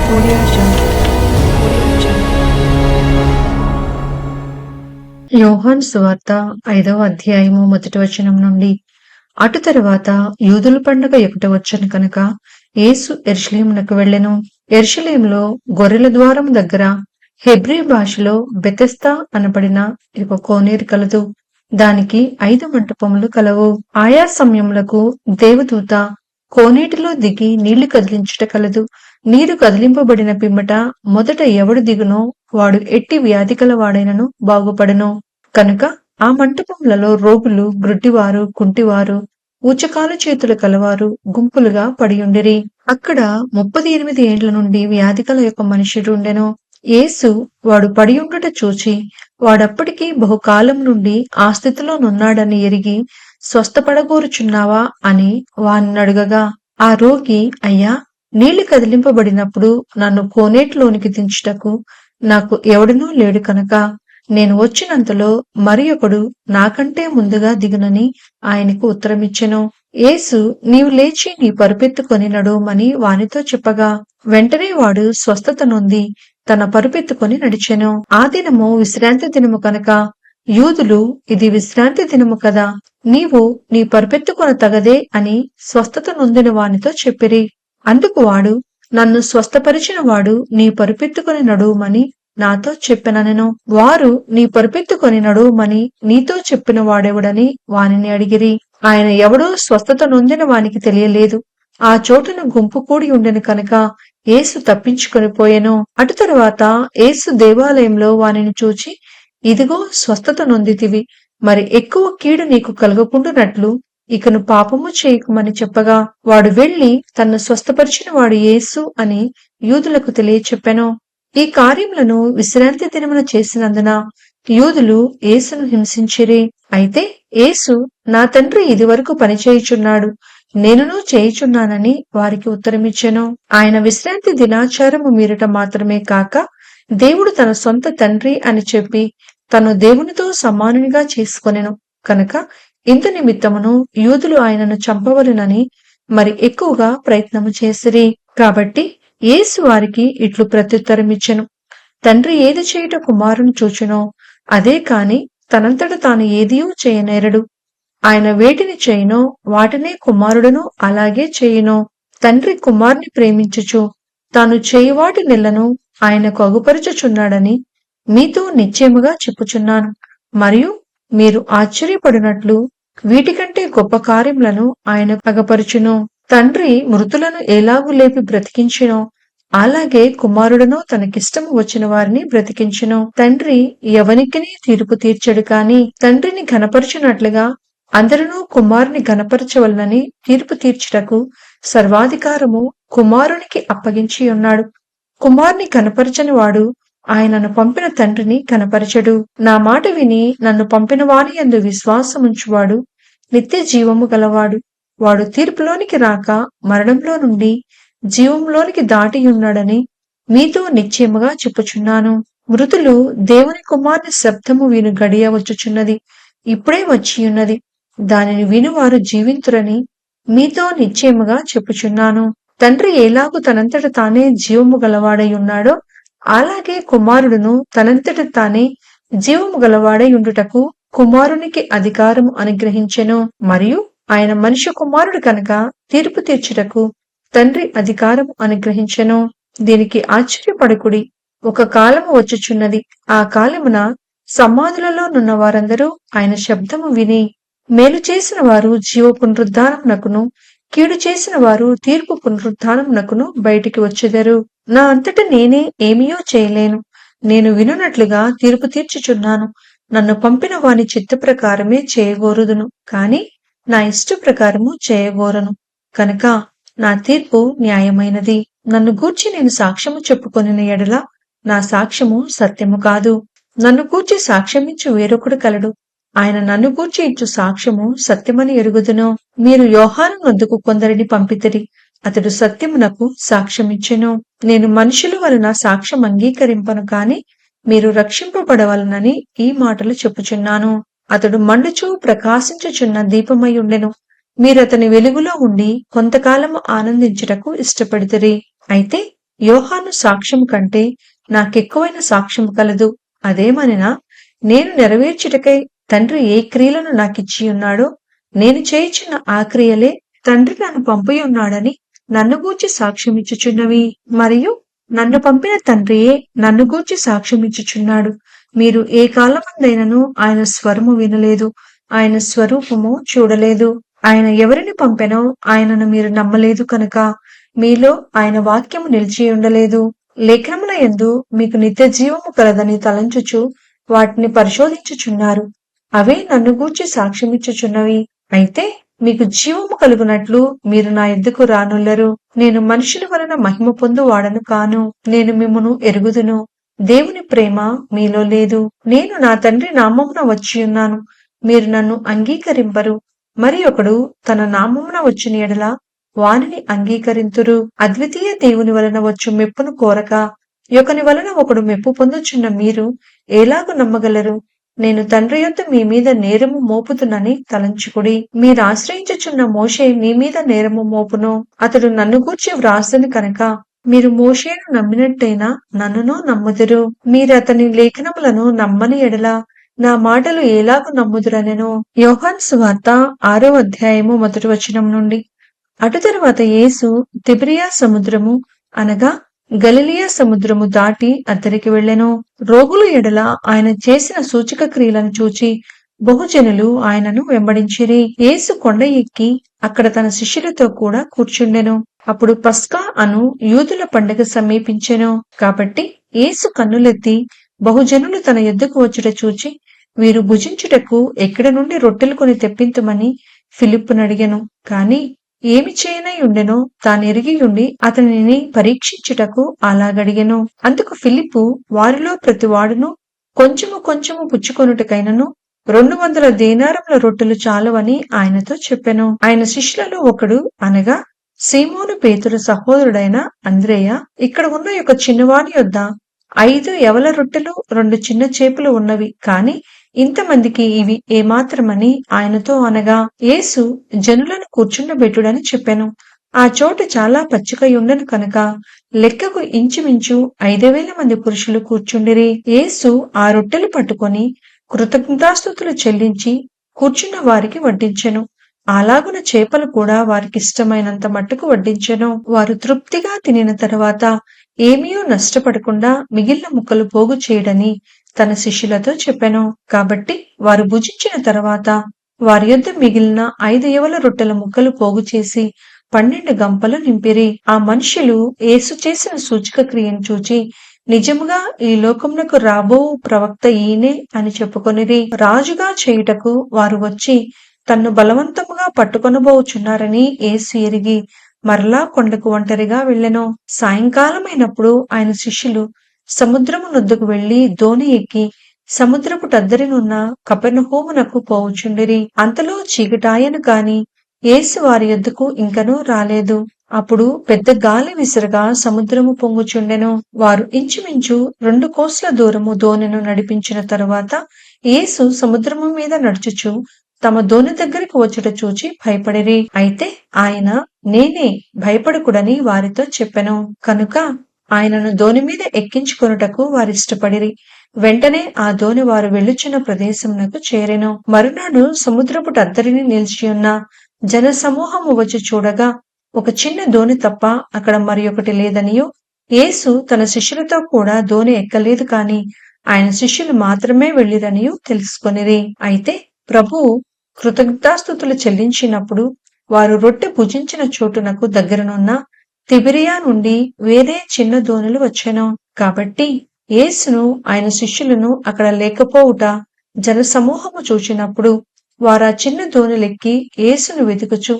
Audio Jungle. Audio Jungle. యోహాను సువార్త 5వ అధ్యాయము 1వ వచనం నుండి. అటు తరువాత యూదుల పండుగ ఒకట వచ్చెను కనుక యేసు యెరూషలేమునకు వెళ్ళెను. యెరూషలేములో గొర్రెల ద్వారము దగ్గర హెబ్రీ భాషలో బెతెస్దా అనబడిన ఒక కోనేరు కలదు. దానికి 5 మంటపములు కలవు. ఆయా సమయములకు దేవదూత కోనేటిలో దిగి నీళ్లు కదిలించుట కలదు. నీరు కదిలింపబడిన పిమ్మట మొదట ఎవడు దిగునో వాడు ఎట్టి వ్యాధి గలవాడైనను బాగుపడును. కనుక ఆ మంటపములలో రోగులు, గ్రుడ్డివారు, కుంటివారు, ఊచకాల చేతులు కలవారు గుంపులుగా పడియుండిరి. అక్కడ 38 ఏండ్ల నుండి వ్యాధిగల ఒక మనుష్యుడు ఉండెను. యేసు వాడు పడియుండుట చూచి వాడప్పటికి బహుకాలం నుండి ఆ స్థితిలో నున్నాడని ఎరిగి, స్వస్థపడగోరుచున్నావా అని వానినడుగగా, ఆ రోగి, అయ్యా, నీళ్లు కదిలింపబడినప్పుడు నన్ను కోనేటిలోనికి దించుటకు నాకు ఎవడునూ లేడు కనుక నేను వచ్చినంతలో మరి ఒకడు నాకంటే ముందుగా దిగునని ఆయనకు ఉత్తరమిచ్చెను. యేసు, నీవు లేచి నీ పరుపెత్తుకొని నడువమని వానితో చెప్పగా, వెంటనే వాడు స్వస్థత నొంది తన పరుపెత్తుకొని నడిచెను. ఆ దినము విశ్రాంతి దినము కనుక యూదులు, ఇది విశ్రాంతి దినము కదా, నీవు నీ పరుపెత్తుకొన తగదే అని స్వస్థత నొందిన వానితో చెప్పిరి. అందుకు వాడు, నన్ను స్వస్థపరిచిన వాడు నీ పరుపెత్తుకొని నడువమని నాతో చెప్పెననెను. వారు, నీ పరుపెత్తుకొని నడువమని నీతో చెప్పిన వాడెవడని వానిని అడిగిరి. ఆయన ఎవడో స్వస్థత నొందిన వానికి తెలియలేదు. ఆ చోటున గుంపు కూడి ఉండెను కనుక యేసు తప్పించుకొని పోయెను. అటు తరువాత యేసు దేవాలయంలో వానిని చూచి, ఇదిగో స్వస్థత నొందితివి, మరి ఎక్కువ కీడు నీకు కలగకుండునట్లు ఇకను పాపము చేయకుమని చెప్పగా, వాడు వెళ్లి తన్ను స్వస్థపరిచిన వాడు యేసు అని యూదులకు తెలియచెప్పెను. ఈ కార్యములను విశ్రాంతి దినమున చేసినందున యూదులు యేసును హింసించిరి. అయితే యేసు, నా తండ్రి ఇదివరకు పనిచేయుచున్నాడు, నేనును చేయుచున్నానని వారికి ఉత్తరమిచ్చెను. ఆయన విశ్రాంతి దినాచారము మీరట మాత్రమే కాక, దేవుడు తన సొంత తండ్రి అని చెప్పి తను దేవునితో సమానునిగా చేసుకొనెను కనుక ఇందు నిమిత్తమును యూదులు ఆయనను చంపవలెనని మరి ఎక్కువగా ప్రయత్నము చేసిరి. కాబట్టి యేసు వారికి ఇట్లు ప్రత్యుత్తరమిచ్చెను, తండ్రి ఏది చేయుట కుమారుని చూచునో అదే కాని తనంతట తాను ఏదియూ చేయనేరడు. ఆయన వేటిని చేయునో వాటినే కుమారుడును అలాగే చేయును. తండ్రి కుమారుని ప్రేమించుచు తాను చేయువాటి నెలను ఆయనకు అగుపరుచుచున్నాడని మీతో నిశ్చయముగా చెప్పుచున్నాను. మరియు మీరు ఆశ్చర్యపడినట్లు వీటికంటే గొప్ప కార్యములను ఆయన అగపరుచును. తండ్రి మృతులను ఎలాగు లేపి బ్రతికించునో అలాగే కుమారుడును తనకిష్టము వచ్చిన వారిని బ్రతికించును. తండ్రి ఎవనికిని తీర్పు తీర్చడు కాని తండ్రిని ఘనపరచునట్లుగా అందరూ కుమారుని ఘనపరచవలనని తీర్పు తీర్చుటకు సర్వాధికారము కుమారునికి అప్పగించి ఉన్నాడు. కుమారుని ఘనపరచని వాడు ఆయనను పంపిన తండ్రిని ఘనపరచడు. నా మాట విని నన్ను పంపిన వాని యందు విశ్వాసముంచువాడు నిత్య జీవము గలవాడు. వాడు తీర్పులోనికి రాక మరణంలో నుండి జీవంలోనికి దాటియున్నాడని మీతో నిశ్చయముగా చెప్పుచున్నాను. మృతులు దేవుని కుమారుని శబ్దము విను గడియ వచ్చుచున్నది, ఇప్పుడే వచ్చియున్నది. దానిని వినువారు జీవింతురని మీతో నిశ్చయముగా చెప్పుచున్నాను. తండ్రి ఎలాగూ తనంతట తానే జీవము గలవాడై ఉన్నాడో అలాగే కుమారుడును తనంతట తానే జీవము గలవాడై ఉండుటకు కుమారునికి అధికారము అనుగ్రహించెను. మరియు ఆయన మనిషి కుమారుడు కనుక తీర్పు తీర్చుటకు తండ్రి అధికారము అనుగ్రహించెను. దీనికి ఆశ్చర్యపడకుడి, ఒక కాలము వచ్చుచున్నది, ఆ కాలమున సమాధులలో నున్న వారందరూ ఆయన శబ్దము విని మేలు చేసిన వారు జీవ పునరుద్ధానమునకును, కీడు చేసిన వారు తీర్పు పునరుద్ధానమునకును బయటికి వచ్చెదరు. నా అంతట నేనే ఏమియో చేయలేను, నేను వినున్నట్లుగా తీర్పు తీర్చుచున్నాను. నన్ను పంపిన వాని చిత్త ప్రకారమే చేయగోరుదును, కాని నా ఇష్ట ప్రకారము చేయగోరను. కనుక నా తీర్పు న్యాయమైనది. నన్ను గూర్చి నేను సాక్ష్యము చెప్పుకొనిన ఎడల నా సాక్ష్యము సత్యము కాదు. నన్ను గూర్చి సాక్ష్యమిచ్చు వేరొకడు కలడు, ఆయన నన్ను గూర్చి ఇచ్చు సాక్ష్యము సత్యమని ఎరుగుదును. మీరు యోహాను నొద్దకు కొందరిని పంపితిరి, అతడు సత్యమునకు సాక్ష్యమిచ్చెను. నేను మనుషుల వలన సాక్ష్యం అంగీకరింపను కాని మీరు రక్షింపబడవలనని ఈ మాటలు చెప్పుచున్నాను. అతడు మండుచూ ప్రకాశించుచున్న దీపమై ఉండెను. మీరతని వెలుగులో ఉండి కొంతకాలము ఆనందించుటకు ఇష్టపడితిరి. అయితే యోహాను సాక్ష్యం కంటే నాకెక్కువైన సాక్ష్యం కలదు. అదేమనినా, నేను నెరవేర్చుటకై తండ్రి ఏ క్రియలను నాకిచ్చి ఉన్నాడో నేను చేయుచున్న ఆ క్రియలే తండ్రి నన్ను పంపియున్నాడని నన్ను గూర్చి సాక్ష్యమిచ్చుచున్నవి. మరియు నన్ను పంపిన తండ్రియే నన్ను గూర్చి సాక్ష్యమిచ్చుచున్నాడు. మీరు ఏ కాలమందైనను ఆయన స్వరము వినలేదు, ఆయన స్వరూపము చూడలేదు. ఆయన ఎవరిని పంపెనో ఆయనను మీరు నమ్మలేదు కనుక మీలో ఆయన వాక్యము నిలిచి ఉండలేదు. లేఖనముల యందు మీకు నిత్య జీవము కలదని తలంచుచు వాటిని పరిశోధించుచున్నారు. అవే నన్ను గూర్చి సాక్ష్యమిచ్చుచున్నవి. అయితే మీకు జీవము కలుగునట్లు మీరు నా యొద్దకు రానుల్లరు. నేను మనుషుల వలన మహిమ పొందు వాడను కాను. నేను మిమ్మును ఎరుగుదును. దేవుని ప్రేమ మీలో లేదు. నేను నా తండ్రి నామమున వచ్చియున్నాను, మీరు నన్ను అంగీకరింపరు. మరి ఒకడు తన నామమున వచ్చిన ఎడల వానిని అంగీకరింతురు. అద్వితీయ దేవుని వలన వచ్చు మెప్పును కోరక యొకని వలన ఒకడు మెప్పు పొందుచున్న మీరు ఎలాగు నమ్మగలరు? నేను తండ్రి యొద్ద మీ మీద నేరము మోపుతునని తలంచుకుడి. మీరాశ్రయించుచున్న మోషే మీ మీద నేరము మోపును. అతడు నన్ను గూర్చి వ్రాసెను కనుక మీరు మోషేను నమ్మినట్టయినా నన్నును నమ్ముదురు. మీరతని లేఖనములను నమ్మని ఎడల నా మాటలు ఎలాగు నమ్ముదురనెను. యోహాను సువార్త 6వ అధ్యాయము 1వ వచనం నుండి. అటు తరువాత యేసు తిబిరియా సముద్రము అనగా గలిలియా సముద్రము దాటి అద్దరికి వెళ్ళెను. రోగుల ఎడల ఆయన చేసిన సూచక క్రియలను చూచి బహుజనులు ఆయనను వెంబడించిరి. యేసు కొండ ఎక్కి అక్కడ తన శిష్యులతో కూడా కూర్చుండెను. అప్పుడు పస్కా అను యూదుల పండగ సమీపించెను. కాబట్టి యేసు కన్నులెత్తి బహుజనులు తన యొద్దకు వచ్చుట చూచి, వీరు భుజించుటకు ఎక్కడి నుండి రొట్టెలు కొని తెప్పింతుమని ఫిలిప్పునడిగెను. కాని ఏమి చేయనై ఉండెనో తానెరిగియుండి అతనిని పరీక్షించుటకు అలాగడిగెను. అందుకు ఫిలిప్పు, వారిలో ప్రతివాడును కొంచెము కొంచెము పుచ్చుకొనుటకైనను 200 దేనారముల రొట్టెలు చాలవని ఆయనతో చెప్పెను. ఆయన శిష్యులలో ఒకడు అనగా సీమోను పేతురు సహోదరుడైన అంద్రేయ, ఇక్కడ ఉన్న ఒక చిన్నవాని యొద్ద 5 యవల రొట్టెలు 2 చిన్న చేపలు ఉన్నవి, కాని ఇంతమందికి ఇవి ఏమాత్రమని ఆయనతో అనగా, యేసు జనులను కూర్చుండబెట్టుడని చెప్పెను. ఆ చోటు చాలా పచ్చికయుండెను కనుక లెక్కకు ఇంచుమించు 5,000 మంది పురుషులు కూర్చుండిరి. యేసు ఆ రొట్టెలు పట్టుకొని కృతజ్ఞతాస్తుతులు చెల్లించి కూర్చున్న వారికి వడ్డించెను. అలాగున చేపలు కూడా వారికిష్టమైనంత మట్టుకు వడ్డించెను. వారు తృప్తిగా తినిన తరువాత ఏమీయూ నష్టపడకుండా మిగిలిన ముక్కలు పోగు చేయడని తన శిష్యులతో చెప్పెను. కాబట్టి వారు భుజించిన తరువాత వారి యొద్ద మిగిలిన 5 యవల రొట్టెల ముక్కలు పోగు చేసి 12 గంపలు నింపిరి. ఆ మనుష్యులు యేసు చేసిన సూచక క్రియను చూచి, నిజముగా ఈ లోకమునకు రాబోవు ప్రవక్త ఈయనే అని చెప్పుకొనిరి. రాజుగా చేయుటకు వారు వచ్చి తన్ను బలవంతముగా పట్టుకొనబోచున్నారని యేసు ఎరిగి మరలా కొండకు ఒంటరిగా వెళ్ళెను. సాయంకాలమైనప్పుడు ఆయన శిష్యులు సముద్రము నొద్దకు వెళ్లి దోణి ఎక్కి సముద్రపు టద్దరినున్న కపెర్నహూమునకు పోవుచుండిరి. అంతలో చీకటాయను కాని యేసు వారి యొద్దకు ఇంకనూ రాలేదు. అప్పుడు పెద్ద గాలి విసరగా సముద్రము పొంగుచుండెను. వారు ఇంచుమించు 2 కోస్ల దూరము దోణిను నడిపించిన తరువాత యేసు సముద్రము మీద నడుచుచు తమ దోణి దగ్గరికి వచ్చుట చూచి భయపడిరి. అయితే ఆయన నేనే, భయపడకుడని వారితో చెప్పెను. కనుక ఆయనను దోణి మీద ఎక్కించుకొనుటకు వారిష్టపడిరి. వెంటనే ఆ దోణి వారు వెళ్ళుచున్న ప్రదేశమునకు చేరెను. మరునాడు సముద్రపు టద్దరిని నిలిచియున్న జన సమూహము వచ్చి చూడగా ఒక చిన్న దోణి తప్ప అక్కడ మరి ఒకటి లేదనియు, యేసు తన శిష్యులతో కూడా దోణి ఎక్కలేదు కాని ఆయన శిష్యులు మాత్రమే వెళ్ళిరనియు తెలుసుకొనిరి. అయితే ప్రభువు కృతజ్ఞతాస్తుతులు చెల్లించినప్పుడు వారు రొట్టె భుజించిన చోటునకు దగ్గరనున్న తిబిరియా నుండి వేరే చిన్న దోణులు వచ్చెను. కాబట్టి యేసును ఆయన శిష్యులను అక్కడ లేకపోవుట జనసమూహము చూచినప్పుడు వారా చిన్న దోణిలెక్కి యేసును వెతుకుచు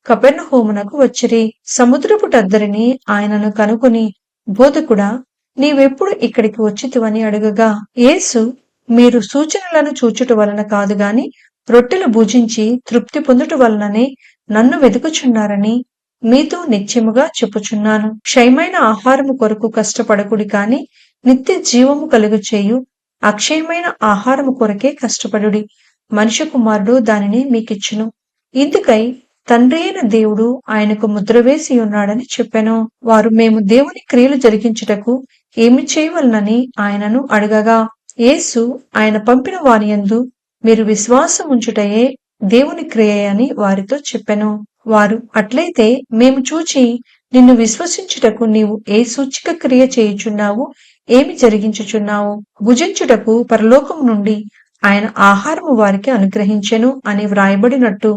కపెర్నహూమునకు వచ్చిరి. సముద్రపు టద్దరిని ఆయనను కనుకొని, బోధకుడా, నీవెప్పుడు ఇక్కడికి వచ్చితివని అడుగగా, యేసు, మీరు సూచనలను చూచుట వలన కాదు గాని రొట్టెలు భుజించి తృప్తి పొందుట వలననే నన్ను వెతుకుచున్నారని మీతో నిశ్చయముగా చెప్పుచున్నాను. క్షయమైన ఆహారము కొరకు కష్టపడకుడి కాని నిత్య జీవము కలుగు చేయు అక్షయమైన ఆహారము కొరకే కష్టపడుడి. మనుష్య కుమారుడు దానిని మీకిచ్చును. ఇందుకై తండ్రి అయిన దేవుడు ఆయనకు ముద్ర వేసి ఉన్నాడని చెప్పెను. వారు, మేము దేవుని క్రియలు జరిగించుటకు ఏమి చేయవలనని ఆయనను అడగగా, యేసు, ఆయన పంపిన వాని యందు మీరు విశ్వాసం ఉంచుటయే దేవుని క్రియ అని వారితో చెప్పెను. వారు, అట్లయితే మేము చూచి నిన్ను విశ్వసించుటకు నీవు ఏ సూచక క్రియ చేయుచున్నావు, ఏమి జరిగించుచున్నావు? భుజించుటకు పరలోకం నుండి ఆయన ఆహారము వారికి అనుగ్రహించెను అని వ్రాయబడినట్టు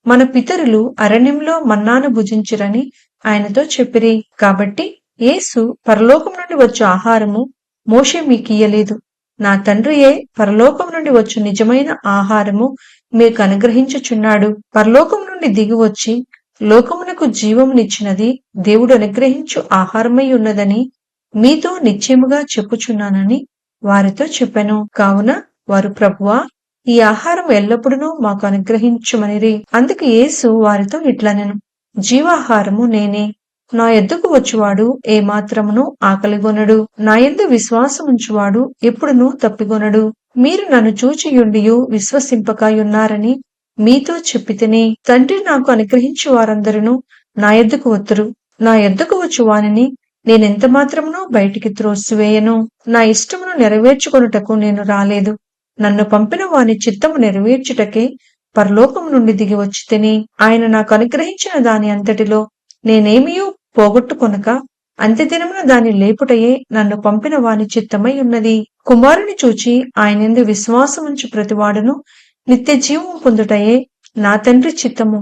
మన పితరులు అరణ్యంలో మన్నాను భుజించిరని ఆయనతో చెప్పిరి. కాబట్టి యేసు, పరలోకం నుండి వచ్చు ఆహారము మోషే మీకియ్యలేదు, నా తండ్రియే పరలోకం నుండి వచ్చు నిజమైన ఆహారము మీకు అనుగ్రహించుచున్నాడు. పరలోకం నుండి దిగివచ్చి లోకమునకు జీవమునిచ్చినది దేవుడు అనుగ్రహించు ఆహారమై ఉన్నదని మీతో నిశ్చయముగా చెప్పుచున్నానని వారితో చెప్పెను. కావున వారు, ప్రభువా, ఈ ఆహారం ఎల్లప్పుడూ మాకు అనుగ్రహించుమనిరి. అందుకు యేసు వారితో ఇట్లనెను, జీవాహారము నేనే. నా యొద్దకు వచ్చువాడు ఏ మాత్రమును ఆకలిగొనడు. నా యందు విశ్వాసముంచువాడు ఎప్పుడునూ తప్పిగొనడు. మీరు నన్ను చూచియుండియు విశ్వసింపకయున్నారని మీతో చెప్పితిని. తండ్రి నాకు అనుగ్రహించు వారందరూ నా యొద్దకు వత్తురు. నా యొద్దకు వచ్చు వానిని నేనెంత మాత్రమునో బయటికి త్రోసివేయను. నా ఇష్టమును నెరవేర్చుకొనుటకు నేను రాలేదు, నన్ను పంపిన వాని చిత్తము నెరవేర్చుటకే పరలోకము నుండి దిగి వచ్చి తిని. ఆయన నాకు అనుగ్రహించిన దాని అంతటిలో నేనేమియూ పోగొట్టుకొనక అంత్యదినమున దాని లేపుటయే నన్ను పంపిన వాని చిత్తమై ఉన్నది. కుమారుని చూచి ఆయనందు విశ్వాసముంచు ప్రతివాడును నిత్య జీవము పొందుటయే నా తండ్రి చిత్తము.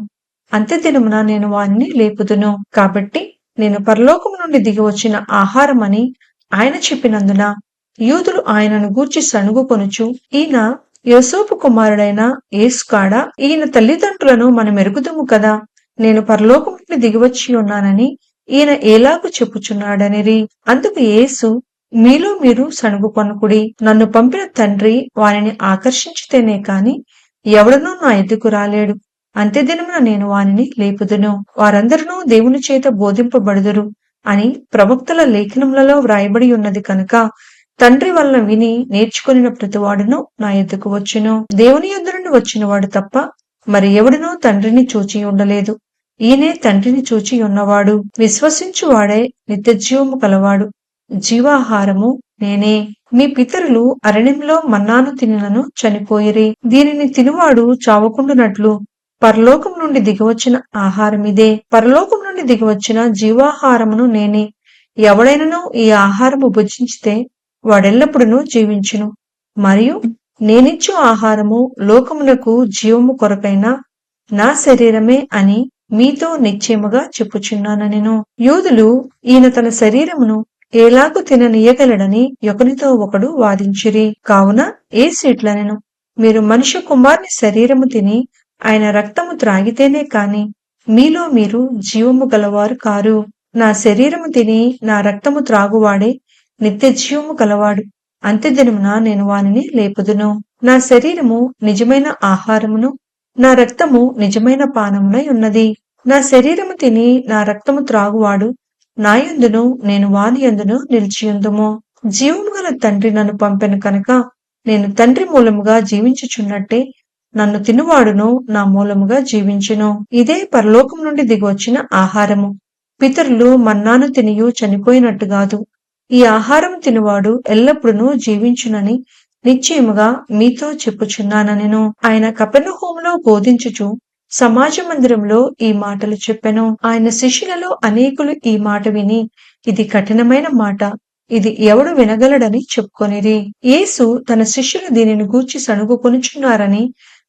అంత్యదినమున నేను వానిని లేపుదును. కాబట్టి నేను పరలోకము నుండి దిగి వచ్చిన ఆహారమని ఆయన చెప్పినందున యూదులు ఆయనను గూర్చి సణుగుకొనుచు, ఈయన యోసేపు కుమారుడైన యేసు కాడా? ఈయన తల్లిదండ్రులను మనం ఎరుగుదుము కదా, నేను పరలోకం నుండి దిగివచ్చి ఉన్నానని ఈయన ఏలాగు చెప్పుచున్నాడనిరి. అందుకు యేసు, మీలో మీరు సణుగుకొనకుడి. నన్ను పంపిన తండ్రి వానిని ఆకర్షించితేనే కాని ఎవడనూ నా ఎద్దుకు రాలేడు. అంత్యదినమున నేను వానిని లేపుదును. వారందరూ దేవుని చేత బోధింపబడుదురు అని ప్రవక్తల లేఖనములలో వ్రాయబడి ఉన్నది కనుక తండ్రి వలన విని నేర్చుకొనిన ప్రతివాడును నా ఎద్దుకు వచ్చును. దేవుని యొద్ద నుండి వచ్చినవాడు తప్ప మరి ఎవడునూ తండ్రిని చూచి ఉండలేదు. ఈయనే తండ్రిని చూచి ఉన్నవాడు. విశ్వసించువాడే నిత్య జీవము కలవాడు. జీవాహారము నేనే. మీ పితరులు అరణ్యంలో మన్నాను తినినను చనిపోయిరి. దీనిని తినువాడు చావకుండునట్లు పరలోకం నుండి దిగివచ్చిన ఆహారమిదే. పరలోకం నుండి దిగివచ్చిన జీవాహారమును నేనే. ఎవడైనను ఈ ఆహారము భుజించితే వాడెల్లప్పుడూ జీవించును. మరియు నేనిచ్చు ఆహారము లోకమునకు జీవము కొరకైన నా శరీరమే అని మీతో నిశ్చయముగా చెప్పుచున్నానెను. యూదులు ఈయన తన శరీరమును ఏలాగు తిననీయగలడని ఒకనితో ఒకడు వాదించిరి. కావున యేసు ఇట్లనెను, మీరు మనుష్య కుమారుని శరీరము తిని ఆయన రక్తము త్రాగితేనే కాని మీలో మీరు జీవము గలవారు కారు. నా శరీరము తిని నా రక్తము త్రాగువాడే నిత్య జీవము కలవాడు. అంత్యదినమున నేను వానిని లేపుదును. నా శరీరము నిజమైన ఆహారమును, నా రక్తము నిజమైన పానమునై ఉన్నది. నా శరీరము తిని నా రక్తము త్రాగువాడు నా యందును నేను వాని యందును నిలిచియుందుము. జీవము గల తండ్రి నన్ను పంపెను కనుక నేను తండ్రి మూలముగా జీవించుచున్నట్టే నన్ను తినువాడును నా మూలముగా జీవించును. ఇదే పరలోకం నుండి దిగొచ్చిన ఆహారము. పితరులు మన్నాను తినియు చనిపోయినట్టు గాదు. ఈ ఆహారం తినువాడు ఎల్లప్పుడూ జీవించునని నిశ్చయముగా మీతో చెప్పుచున్నానెను. ఆయన కపెర్నహూములో బోధించుచు సమాజ మందిరంలో ఈ మాటలు చెప్పెను. ఆయన శిష్యులలో అనేకులు ఈ మాట విని, ఇది కఠినమైన మాట, ఇది ఎవడు వినగలడని చెప్పుకొనిరి. యేసు తన శిష్యులు దీనిని గూర్చి సణుగుకొనుచున్నారని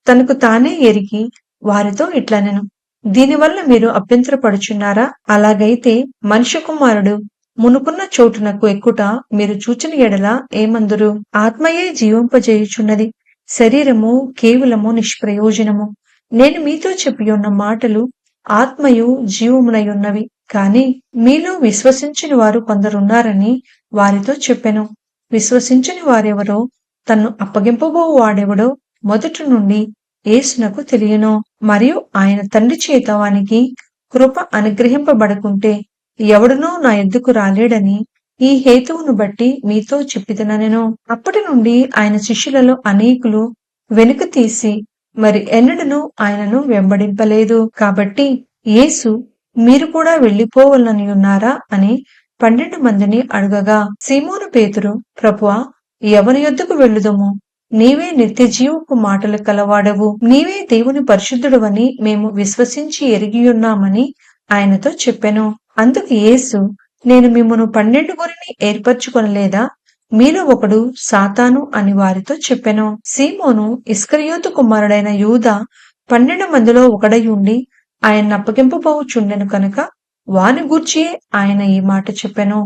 తనకు తానే ఎరిగి వారితో ఇట్లనెను, దీనివల్ల మీరు అభ్యంతరపడుచున్నారా? అలాగైతే మనుష్య కుమారుడు మునుకున్న చోటునకు ఎక్కుట మీరు చూచిన ఎడల ఏమందురు? ఆత్మయే జీవింపజేయుచున్నది, శరీరము కేవలము నిష్ప్రయోజనము. నేను మీతో చెప్పియున్న మాటలు ఆత్మయు జీవమునై ఉన్నవి. కాని మీలో విశ్వసించని వారు కొందరున్నారని వారితో చెప్పెను. విశ్వసించని వారెవరో, తన్ను అప్పగింపబో వాడెవడో మొదటి నుండి యేసునకు తెలియను. మరియు ఆయన తండ్రి చేత వానికి కృప అనుగ్రహింపబడకుంటే ఎవడునూ నా ఎద్దుకు రాలేడని ఈ హేతువును బట్టి మీతో చెప్పిదనెను. అప్పటి నుండి ఆయన శిష్యులలో అనేకులు వెనుక తీసి మరి ఎన్నడను ఆయనను వెంబడింపలేదు. కాబట్టి యేసు మీరు కూడా వెళ్ళిపోవలనని ఉన్నారా అని 12 మందిని అడుగగా, సీమోను పేతురు, ప్రభువా, ఎవని యొద్దకు వెళ్ళుదుము? నీవే నిత్యజీవపు మాటలు కలవాడవు, నీవే దేవుని పరిశుద్ధుడవని మేము విశ్వసించి ఎరిగియున్నామని ఆయనతో చెప్పెను. అందుకు యేసు, నేను మిమ్మును 12 ఏర్పరచుకొనలేదా? మీలో ఒకడు సాతాను అని వారితో చెప్పెను. సీమోను ఇస్కరియోతు కుమారుడైన యూదా 12 మందిలో ఒకడై ఉండి ఆయన అప్పగింపబోవుచుండెను కనుక వాని గూర్చియే ఆయన ఈ మాట చెప్పెను.